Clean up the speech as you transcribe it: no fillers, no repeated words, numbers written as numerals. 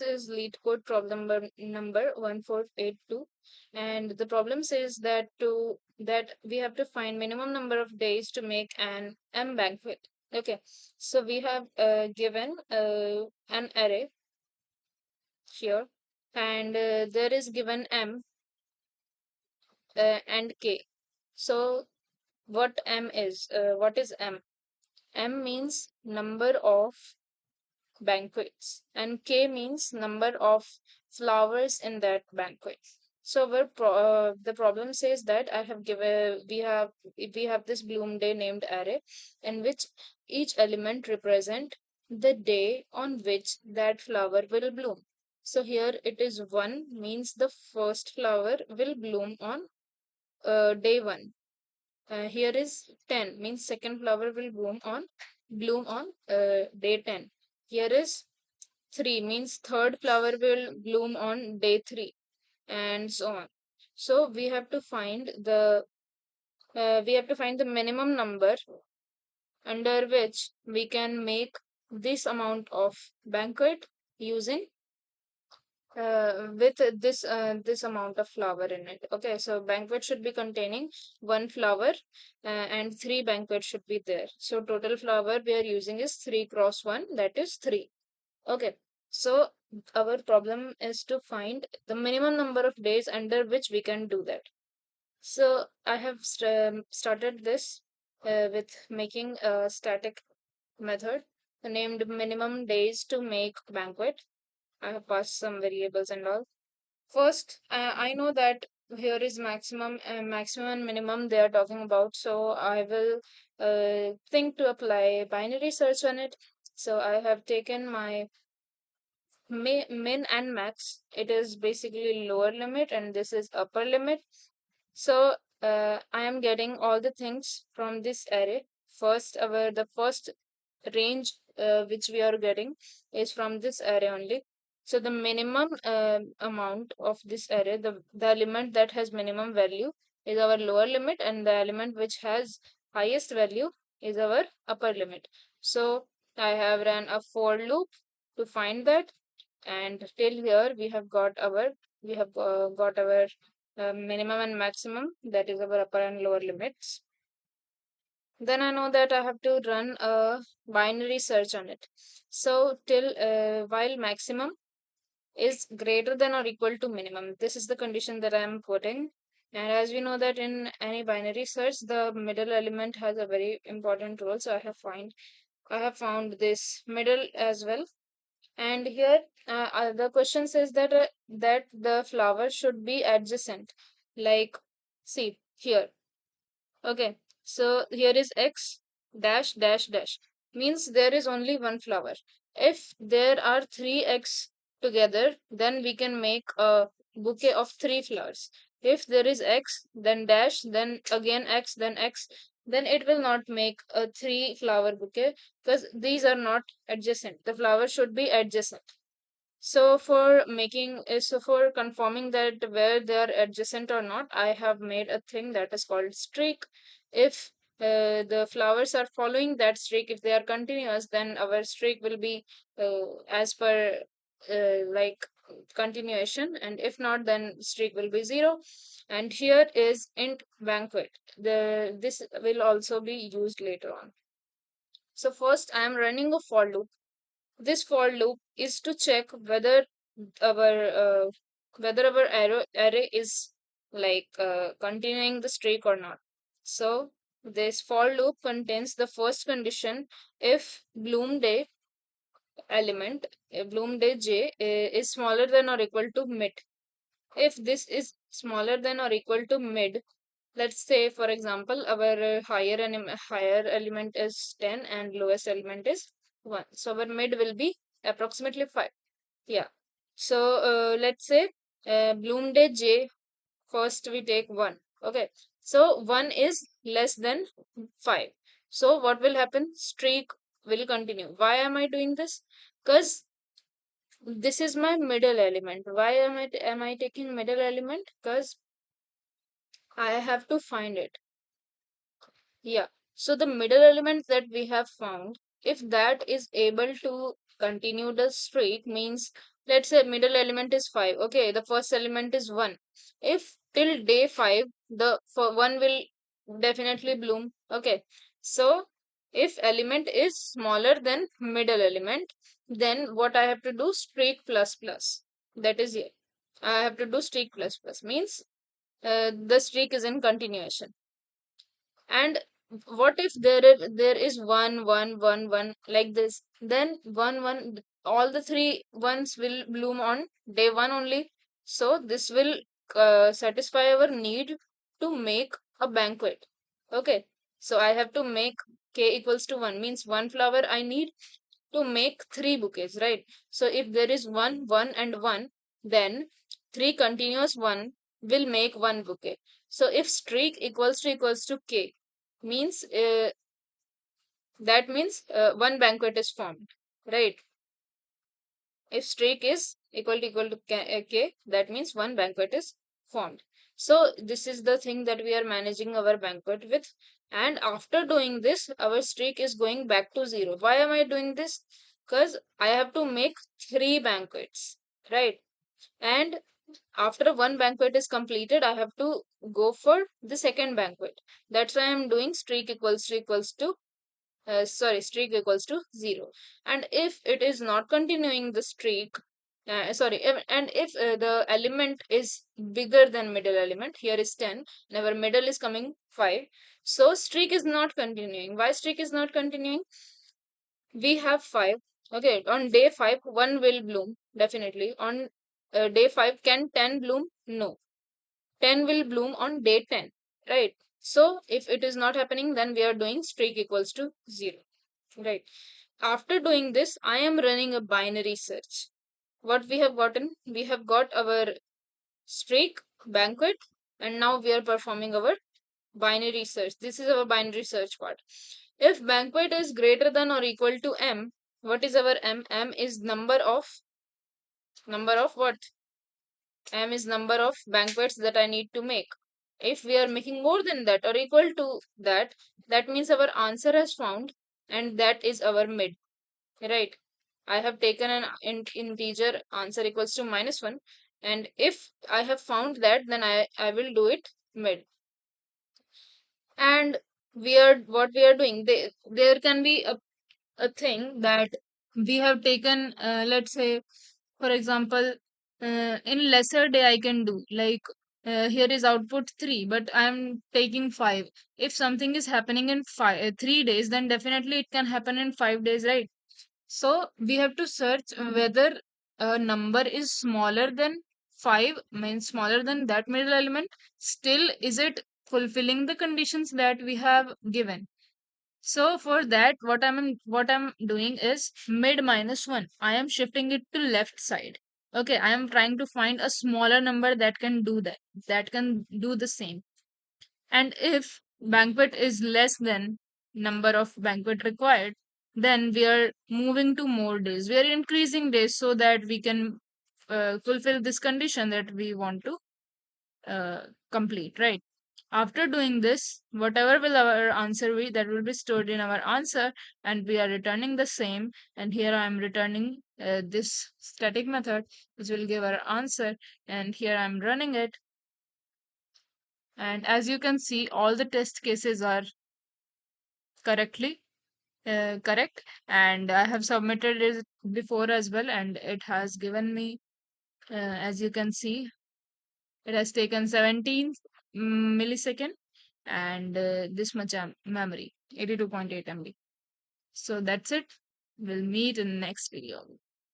is Leetcode problem number 1482, and the problem says that we have to find minimum number of days to make an M banquet. Okay, so we have given an array here, and there is given M and K. So what M is? What is M? M means number of banquets, and K means number of flowers in that banquet. So the problem says that I have given we have this bloom day named array, in which each element represent the day on which that flower will bloom. So here it is 1 means the first flower will bloom on day 1. Here is 10 means second flower will bloom on day 10. Here is 3 means third flower will bloom on day 3, and so on. So we have to find the minimum number under which we can make this amount of banquet using with this amount of flower in it. Okay, so banquet should be containing 1 flower, and 3 banquets should be there. So total flower we are using is 3 cross 1, that is 3. Okay, so our problem is to find the minimum number of days under which we can do that. So I have started this with making a static method named minimum days to make banquet. I have passed some variables and all. First, I know that here is maximum and minimum they are talking about. So I will think to apply binary search on it. So I have taken my min and max. It is basically lower limit and this is upper limit. So I am getting all the things from this array. The first range which we are getting is from this array only. So the minimum amount of this array, the element that has minimum value is our lower limit, and the element which has highest value is our upper limit. So I have run a for loop to find that, and till here we have got our minimum and maximum, that is our upper and lower limits. Then I know that I have to run a binary search on it. So till while maximum is greater than or equal to minimum, this is the condition that I am putting. And as we know that in any binary search, the middle element has a very important role. So I have found this middle as well. And here the question says that the flower should be adjacent. Like, see here. Okay, so here is x dash dash dash means there is only 1 flower. If there are 3x together, then we can make a bouquet of 3 flowers. If there is x, then dash, then again x, then it will not make a 3 flower bouquet because these are not adjacent. The flower should be adjacent. So for confirming that where they are adjacent or not, I have made a thing that is called streak. If the flowers are following that streak, if they are continuous, then our streak will be as per like continuation, and if not, then streak will be 0. And here is int banquet. This will also be used later on. So first I am running a for loop. This for loop is to check our uh, whether our array is like continuing the streak or not. So this for loop contains the first condition if bloom day bloom day j is smaller than or equal to mid. If this is smaller than or equal to mid, let's say for example our higher element is 10 and lowest element is 1, so our mid will be approximately 5. Yeah, so let's say bloom day j, first we take 1. Okay, so 1 is less than 5. So what will happen? Streak will continue. Why am I doing this? Because this is my middle element. Why am I taking middle element? Because I have to find it. Yeah. So the middle element that we have found, if that is able to continue the streak, means let's say middle element is 5. Okay, the first element is 1. If till day 5 the for 1 will definitely bloom. Okay, so if element is smaller than middle element, then what I have to do, streak plus plus, that is here. I have to do streak plus plus, means the streak is in continuation. And what if there is one one one one like this, then one one, all the three ones will bloom on day one only. So this will satisfy our need to make a banquet. Okay, so I have to make k equals to 1, means one flower I need to make three bouquets, right? So if there is one, one, and one, then three continuous one will make one bouquet. So if streak equals to k, means that means one banquet is formed, right? If streak is equal to k, that means one banquet is formed. So this is the thing that we are managing our banquet with. And after doing this, our streak is going back to 0. Why am I doing this? Because I have to make three banquets, right? And after one banquet is completed, I have to go for the second banquet. That's why I'm doing streak equals to 0. And if it is not continuing the streak, and if the element is bigger than middle element, here is 10 and our middle is coming 5, so streak is not continuing. Why streak is not continuing? We have 5. Okay, on day 5 1 will bloom definitely. On day 5, can 10 bloom? No, 10 will bloom on day 10, right? So if it is not happening, then we are doing streak equals to 0. Right. After doing this, I am running a binary search. What we have gotten? We have got our streak, banquet, and now we are performing our binary search. This is our binary search part. If banquet is greater than or equal to m, what is our m? M is number of what? M is number of banquets that I need to make. If we are making more than that or equal to that, that means our answer has found, and that is our mid. Right. I have taken an integer answer equals to -1. And if I have found that, then I will do it mid. And what we are doing, there can be a thing that we have taken, let's say, for example, in lesser day I can do, like here is output 3, but I am taking 5. If something is happening in 3 days, then definitely it can happen in 5 days, right? So we have to search whether a number is smaller than 5, means smaller than that middle element. Still, is it fulfilling the conditions that we have given? So for that, what I'm doing is mid -1. I am shifting it to left side. Okay, I am trying to find a smaller number that can do that can do the same. And if banquet is less than number of banquet required, then we are moving to more days. We are increasing days so that we can fulfill this condition that we want to complete, right? After doing this, whatever will our answer be, that will be stored in our answer, and we are returning the same. And here I am returning this static method, which will give our answer. And here I am running it. And as you can see, all the test cases are correct, and I have submitted it before as well, and it has given me, as you can see, it has taken 17 millisecond, and this much memory, 82.8 MB. So that's it. We'll meet in the next video.